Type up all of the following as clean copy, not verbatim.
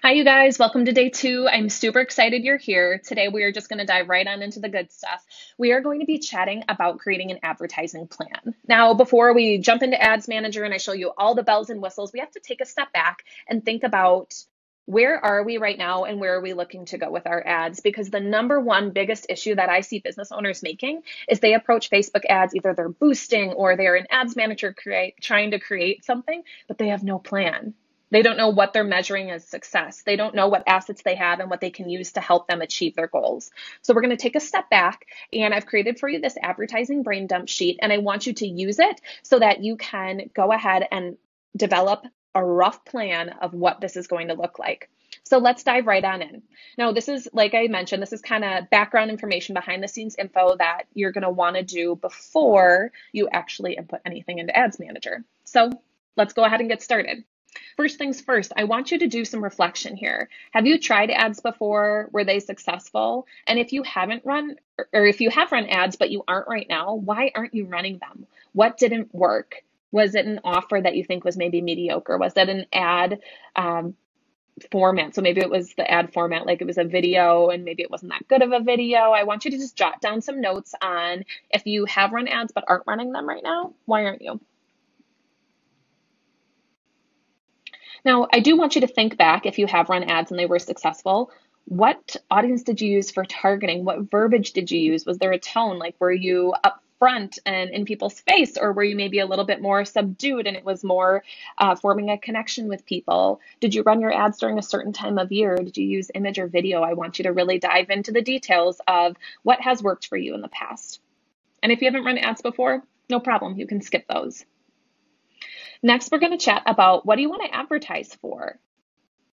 Hi, you guys. Welcome to day two. I'm super excited you're here. Today, we are just going to dive right on into the good stuff. We are going to be chatting about creating an advertising plan. Now, before we jump into Ads Manager and I show you all the bells and whistles, we have to take a step back and think about where are we right now and where are we looking to go with our ads? Because the number one biggest issue that I see business owners making is they approach Facebook ads, either they're boosting or they're an Ads Manager trying to create something, but they have no plan. They don't know what they're measuring as success. They don't know what assets they have and what they can use to help them achieve their goals. So we're going to take a step back, and I've created for you this advertising brain dump sheet, and I want you to use it so that you can go ahead and develop a rough plan of what this is going to look like. So let's dive right on in. Now, this is, like I mentioned, this is kind of background information, behind the scenes info that you're going to want to do before you actually input anything into Ads Manager. So let's go ahead and get started. First things first, I want you to do some reflection here. Have you tried ads before? Were they successful? And if you haven't run, or if you have run ads, but you aren't right now, why aren't you running them? What didn't work? Was it an offer that you think was maybe mediocre? Was that an ad format? So maybe it was the ad format, like it was a video and maybe it wasn't that good of a video. I want you to just jot down some notes on if you have run ads but aren't running them right now, why aren't you? Now, I do want you to think back, if you have run ads and they were successful, what audience did you use for targeting? What verbiage did you use? Was there a tone? Like, were you upfront and in people's face, or were you maybe a little bit more subdued and it was more forming a connection with people? Did you run your ads during a certain time of year? Did you use image or video? I want you to really dive into the details of what has worked for you in the past. And if you haven't run ads before, no problem, you can skip those. Next, we're going to chat about, what do you want to advertise for?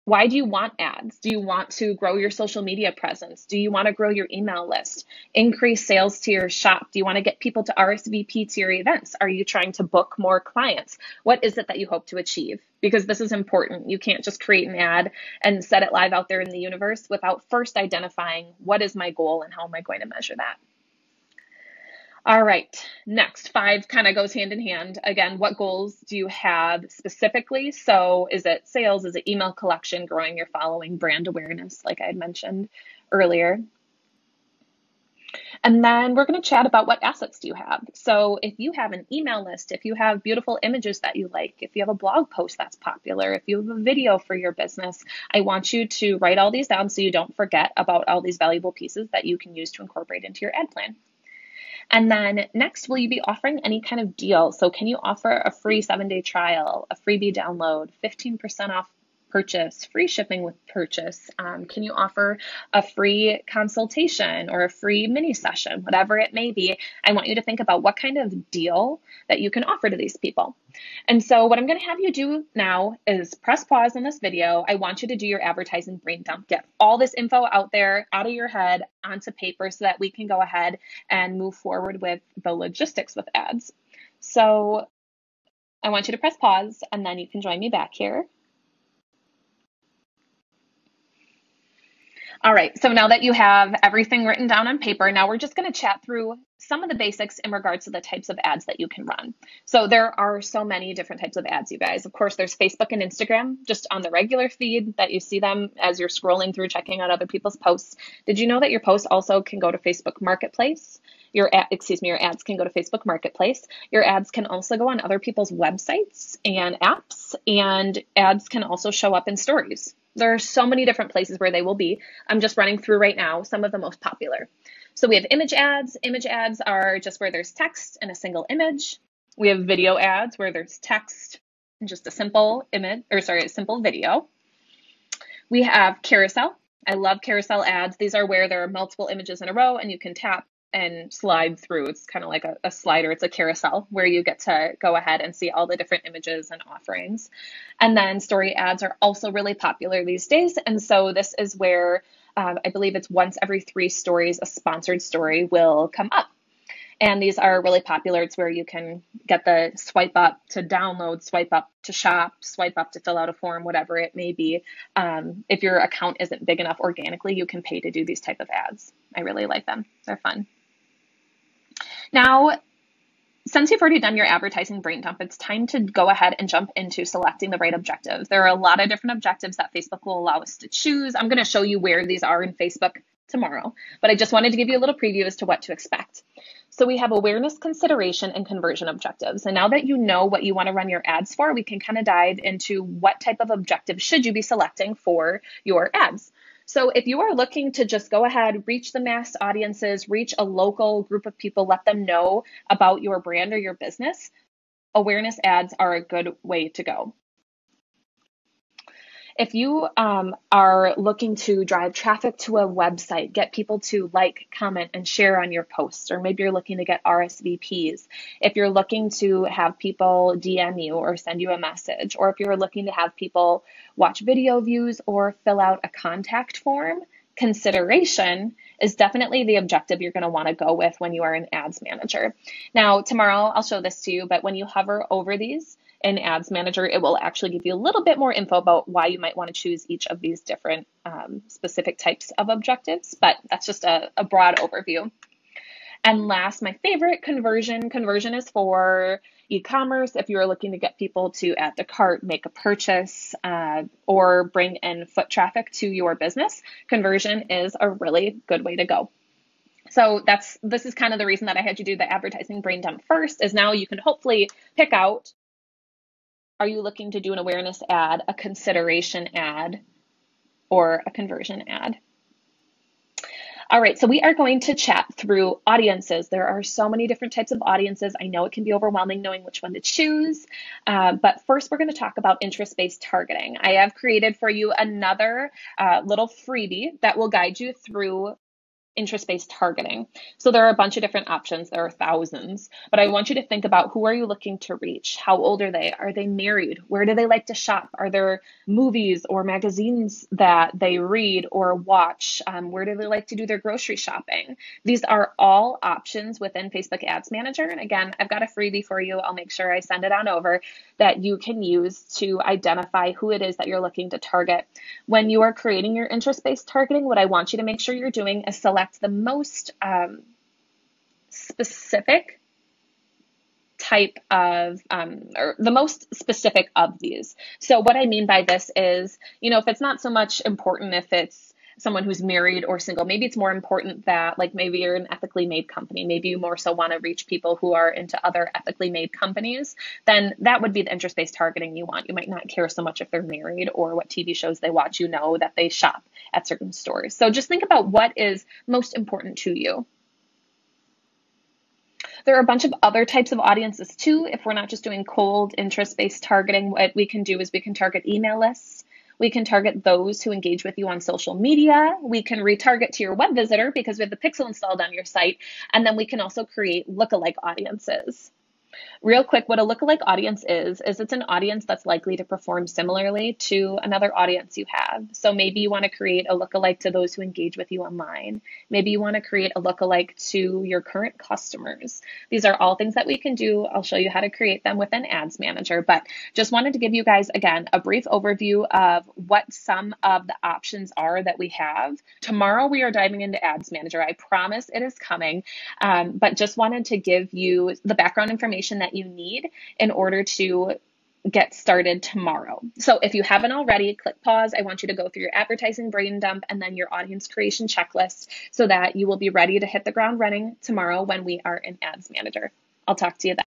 Why do you want ads? Do you want to grow your social media presence? Do you want to grow your email list? Increase sales to your shop? Do you want to get people to RSVP to your events? Are you trying to book more clients? What is it that you hope to achieve? Because this is important. You can't just create an ad and set it live out there in the universe without first identifying, what is my goal and how am I going to measure that? All right, next, 5 kind of goes hand in hand. Again, what goals do you have specifically? So is it sales? Is it email collection, growing your following, brand awareness, like I had mentioned earlier? And then we're going to chat about, what assets do you have? So if you have an email list, if you have beautiful images that you like, if you have a blog post that's popular, if you have a video for your business, I want you to write all these down so you don't forget about all these valuable pieces that you can use to incorporate into your ad plan. And then next, will you be offering any kind of deal? So can you offer a free 7-day trial, a freebie download, 15% off purchase, free shipping with purchase? Can you offer a free consultation or a free mini session, whatever it may be? I want you to think about what kind of deal that you can offer to these people. And so what I'm going to have you do now is press pause on this video. I want you to do your advertising brain dump. Get all this info out there, out of your head, onto paper, so that we can go ahead and move forward with the logistics with ads. So I want you to press pause, and then you can join me back here. All right, so now that you have everything written down on paper, now we're just going to chat through some of the basics in regards to the types of ads that you can run. So there are so many different types of ads, you guys. Of course, there's Facebook and Instagram, just on the regular feed that you see them as you're scrolling through, checking out other people's posts. Did you know that your posts also can go to Facebook Marketplace? Your ads can go to Facebook Marketplace. Your ads can also go on other people's websites and apps, and ads can also show up in stories. There are so many different places where they will be. I'm just running through right now some of the most popular. So we have image ads. Image ads are just where there's text and a single image. We have video ads where there's text and just a simple image, or sorry, a simple video. We have carousel. I love carousel ads. These are where there are multiple images in a row and you can tap and slide through. It's kind of like a slider. It's a carousel where you get to go ahead and see all the different images and offerings. And then story ads are also really popular these days. And so this is where I believe it's once every 3 stories, a sponsored story will come up. And these are really popular. It's where you can get the swipe up to download, swipe up to shop, swipe up to fill out a form, whatever it may be. If your account isn't big enough organically, you can pay to do these type of ads. I really like them. They're fun. Now, Since you've already done your advertising brain dump, it's time to go ahead and jump into selecting the right objectives. There are a lot of different objectives that Facebook will allow us to choose. I'm going to show you where these are in Facebook tomorrow, but I just wanted to give you a little preview as to what to expect. So we have awareness, consideration, and conversion objectives. And now that you know what you want to run your ads for, we can kind of dive into what type of objective should you be selecting for your ads. So if you are looking to just go ahead, reach the mass audiences, reach a local group of people, let them know about your brand or your business, awareness ads are a good way to go. If you are looking to drive traffic to a website, get people to like, comment, and share on your posts, or maybe you're looking to get RSVPs, if you're looking to have people DM you or send you a message, or if you're looking to have people watch video views or fill out a contact form, consideration is definitely the objective you're going to want to go with when you are an ads manager. Now, tomorrow I'll show this to you, but when you hover over these, in Ads Manager, it will actually give you a little bit more info about why you might want to choose each of these different specific types of objectives, but that's just a broad overview. And last, my favorite, conversion. Conversion is for e-commerce. If you're looking to get people to add to cart, make a purchase, or bring in foot traffic to your business, conversion is a really good way to go. So this is kind of the reason that I had you do the advertising brain dump first, is now you can hopefully pick out, are you looking to do an awareness ad, a consideration ad, or a conversion ad? All right, so we are going to chat through audiences. There are so many different types of audiences. I know it can be overwhelming knowing which one to choose, but first we're going to talk about interest-based targeting. I have created for you another little freebie that will guide you through interest-based targeting. So there are a bunch of different options. There are thousands, but I want you to think about, who are you looking to reach? How old are they? Are they married? Where do they like to shop? Are there movies or magazines that they read or watch? Where do they like to do their grocery shopping? These are all options within Facebook Ads Manager. And again, I've got a freebie for you. I'll make sure I send it on over, that you can use to identify who it is that you're looking to target. When you are creating your interest-based targeting, what I want you to make sure you're doing is select the most specific type of, or the most specific of these. So what I mean by this is, if it's not so much important if it's someone who's married or single, maybe it's more important that, like, maybe you're an ethically made company, maybe you more so want to reach people who are into other ethically made companies, then that would be the interest-based targeting you want. You might not care so much if they're married or what TV shows they watch, that they shop at certain stores. So just think about what is most important to you. There are a bunch of other types of audiences too. If we're not just doing cold interest-based targeting, what we can do is we can target email lists. We can target those who engage with you on social media. We can retarget to your web visitor because we have the pixel installed on your site. And then we can also create lookalike audiences. Real quick, what a lookalike audience is it's an audience that's likely to perform similarly to another audience you have. So maybe you want to create a lookalike to those who engage with you online. Maybe you want to create a lookalike to your current customers. These are all things that we can do. I'll show you how to create them within Ads Manager, but just wanted to give you guys, again, a brief overview of what some of the options are that we have. Tomorrow we are diving into Ads Manager. I promise it is coming, but just wanted to give you the background information that you need in order to get started tomorrow. So if you haven't already, click pause. I want you to go through your advertising brain dump and then your audience creation checklist so that you will be ready to hit the ground running tomorrow when we are in Ads Manager. I'll talk to you then.